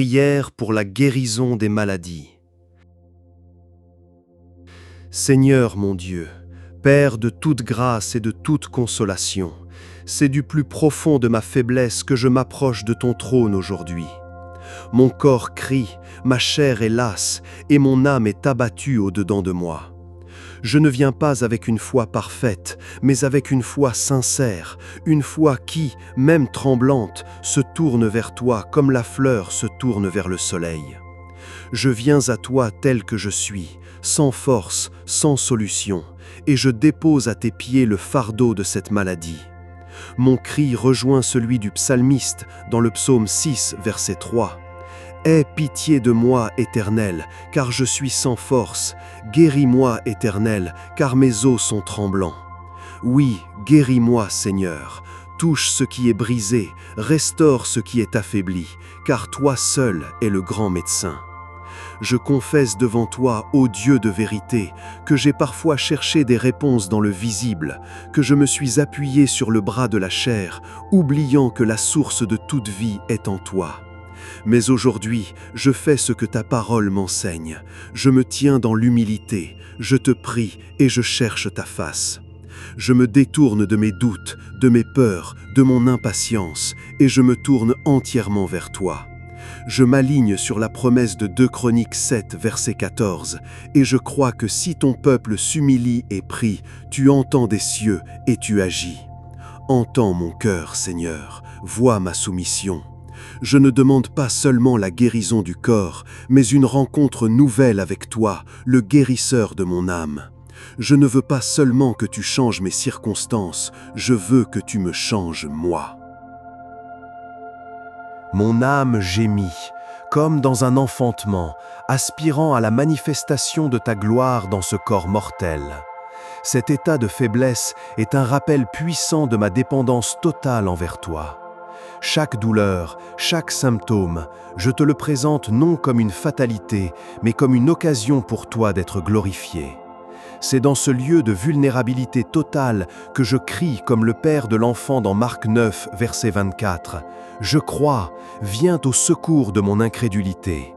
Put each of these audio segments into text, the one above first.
Prière pour la guérison des maladies. Seigneur mon Dieu, Père de toute grâce et de toute consolation, c'est du plus profond de ma faiblesse que je m'approche de ton trône aujourd'hui. Mon corps crie, ma chair est lasse et mon âme est abattue au-dedans de moi. Je ne viens pas avec une foi parfaite, mais avec une foi sincère, une foi qui, même tremblante, se tourne vers toi comme la fleur se tourne vers le soleil. Je viens à toi tel que je suis, sans force, sans solution, et je dépose à tes pieds le fardeau de cette maladie. Mon cri rejoint celui du psalmiste dans le psaume 6, verset 3. « Aie pitié de moi, Éternel, car je suis sans force. Guéris-moi, Éternel, car mes os sont tremblants. Oui, guéris-moi, Seigneur. Touche ce qui est brisé, restaure ce qui est affaibli, car toi seul es le grand médecin. Je confesse devant toi, ô Dieu de vérité, que j'ai parfois cherché des réponses dans le visible, que je me suis appuyé sur le bras de la chair, oubliant que la source de toute vie est en toi. Mais aujourd'hui, je fais ce que ta parole m'enseigne. Je me tiens dans l'humilité, je te prie et je cherche ta face. Je me détourne de mes doutes, de mes peurs, de mon impatience, et je me tourne entièrement vers toi. Je m'aligne sur la promesse de 2 Chroniques 7, verset 14, et je crois que si ton peuple s'humilie et prie, tu entends des cieux et tu agis. Entends mon cœur, Seigneur, vois ma soumission. Je ne demande pas seulement la guérison du corps, mais une rencontre nouvelle avec toi, le guérisseur de mon âme. Je ne veux pas seulement que tu changes mes circonstances, je veux que tu me changes moi. Mon âme gémit, comme dans un enfantement, aspirant à la manifestation de ta gloire dans ce corps mortel. Cet état de faiblesse est un rappel puissant de ma dépendance totale envers toi. Chaque douleur, chaque symptôme, je te le présente non comme une fatalité, mais comme une occasion pour toi d'être glorifié. C'est dans ce lieu de vulnérabilité totale que je crie comme le père de l'enfant dans Marc 9, verset 24. « Je crois, viens au secours de mon incrédulité.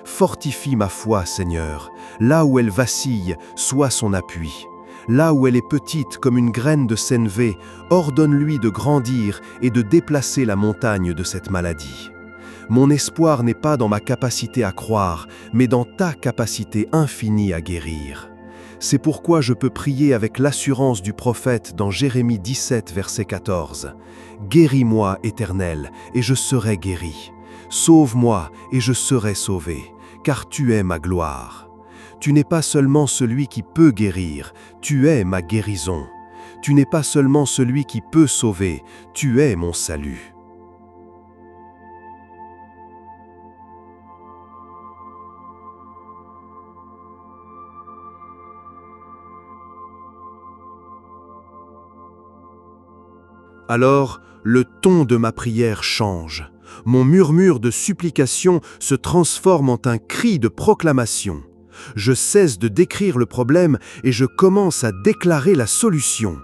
Fortifie ma foi, Seigneur, là où elle vacille, sois son appui. Là où elle est petite comme une graine de sénévé, ordonne-lui de grandir et de déplacer la montagne de cette maladie. Mon espoir n'est pas dans ma capacité à croire, mais dans ta capacité infinie à guérir. C'est pourquoi je peux prier avec l'assurance du prophète dans Jérémie 17, verset 14. « Guéris-moi, Éternel, et je serai guéri. Sauve-moi, et je serai sauvé, car tu es ma gloire. » Tu n'es pas seulement celui qui peut guérir, tu es ma guérison. Tu n'es pas seulement celui qui peut sauver, tu es mon salut. Alors, le ton de ma prière change. Mon murmure de supplication se transforme en un cri de proclamation. Je cesse de décrire le problème et je commence à déclarer la solution.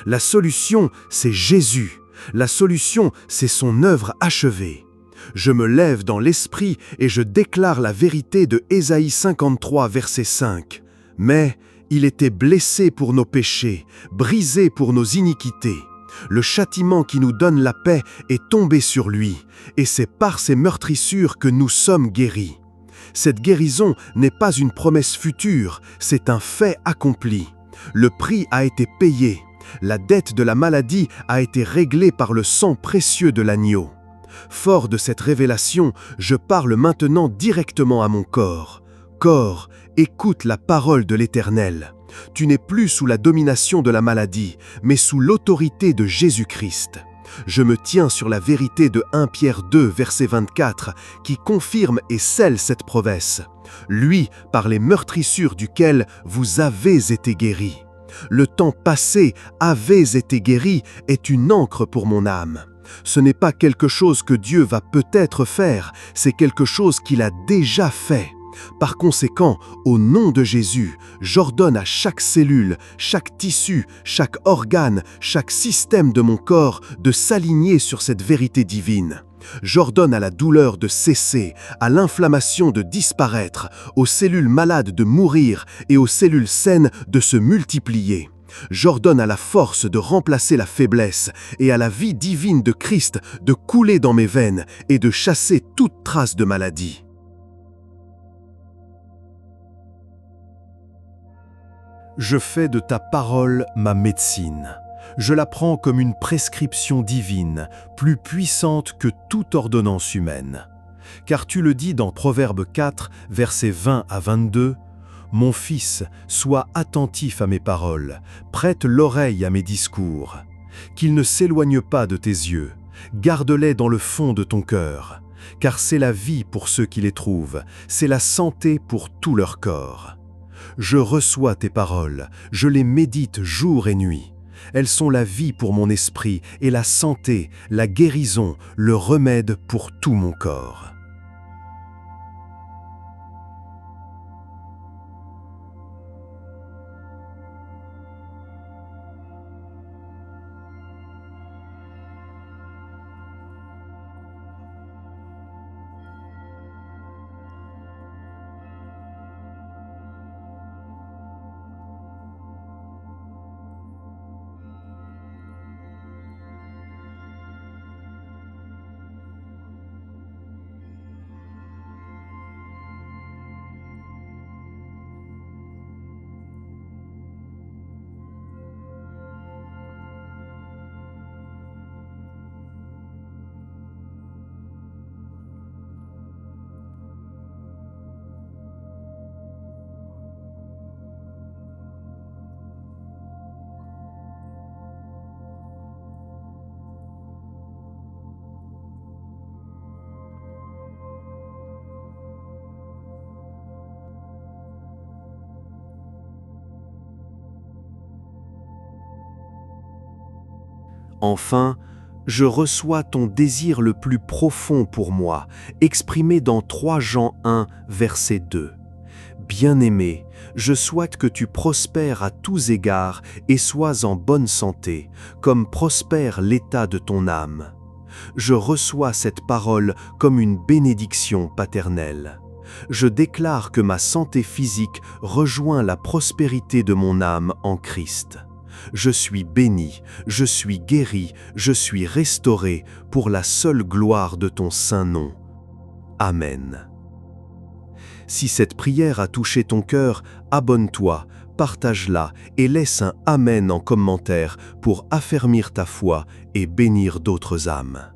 La solution, c'est Jésus. La solution, c'est son œuvre achevée. Je me lève dans l'esprit et je déclare la vérité de Ésaïe 53, verset 5. « Mais il était blessé pour nos péchés, brisé pour nos iniquités. Le châtiment qui nous donne la paix est tombé sur lui, et c'est par ses meurtrissures que nous sommes guéris. » Cette guérison n'est pas une promesse future, c'est un fait accompli. Le prix a été payé. La dette de la maladie a été réglée par le sang précieux de l'agneau. Fort de cette révélation, je parle maintenant directement à mon corps. Corps, écoute la parole de l'Éternel. Tu n'es plus sous la domination de la maladie, mais sous l'autorité de Jésus-Christ. Je me tiens sur la vérité de 1 Pierre 2, verset 24, qui confirme et scelle cette promesse. Lui, par les meurtrissures duquel vous avez été guéris. Le temps passé, avez été guéri, est une ancre pour mon âme. Ce n'est pas quelque chose que Dieu va peut-être faire, c'est quelque chose qu'il a déjà fait. Par conséquent, au nom de Jésus, j'ordonne à chaque cellule, chaque tissu, chaque organe, chaque système de mon corps de s'aligner sur cette vérité divine. J'ordonne à la douleur de cesser, à l'inflammation de disparaître, aux cellules malades de mourir et aux cellules saines de se multiplier. J'ordonne à la force de remplacer la faiblesse et à la vie divine de Christ de couler dans mes veines et de chasser toute trace de maladie. Je fais de ta parole ma médecine. Je la prends comme une prescription divine, plus puissante que toute ordonnance humaine. Car tu le dis dans Proverbe 4, versets 20 à 22, « Mon fils, sois attentif à mes paroles, prête l'oreille à mes discours. Qu'ils ne s'éloignent pas de tes yeux, garde-les dans le fond de ton cœur, car c'est la vie pour ceux qui les trouvent, c'est la santé pour tout leur corps. Je reçois tes paroles, je les médite jour et nuit. Elles sont la vie pour mon esprit et la santé, la guérison, le remède pour tout mon corps. » Enfin, je reçois ton désir le plus profond pour moi, exprimé dans 3 Jean 1, verset 2. Bien-aimé, je souhaite que tu prospères à tous égards et sois en bonne santé, comme prospère l'état de ton âme. Je reçois cette parole comme une bénédiction paternelle. Je déclare que ma santé physique rejoint la prospérité de mon âme en Christ. Je suis béni, je suis guéri, je suis restauré pour la seule gloire de ton saint nom. Amen. Si cette prière a touché ton cœur, abonne-toi, partage-la et laisse un Amen en commentaire pour affermir ta foi et bénir d'autres âmes.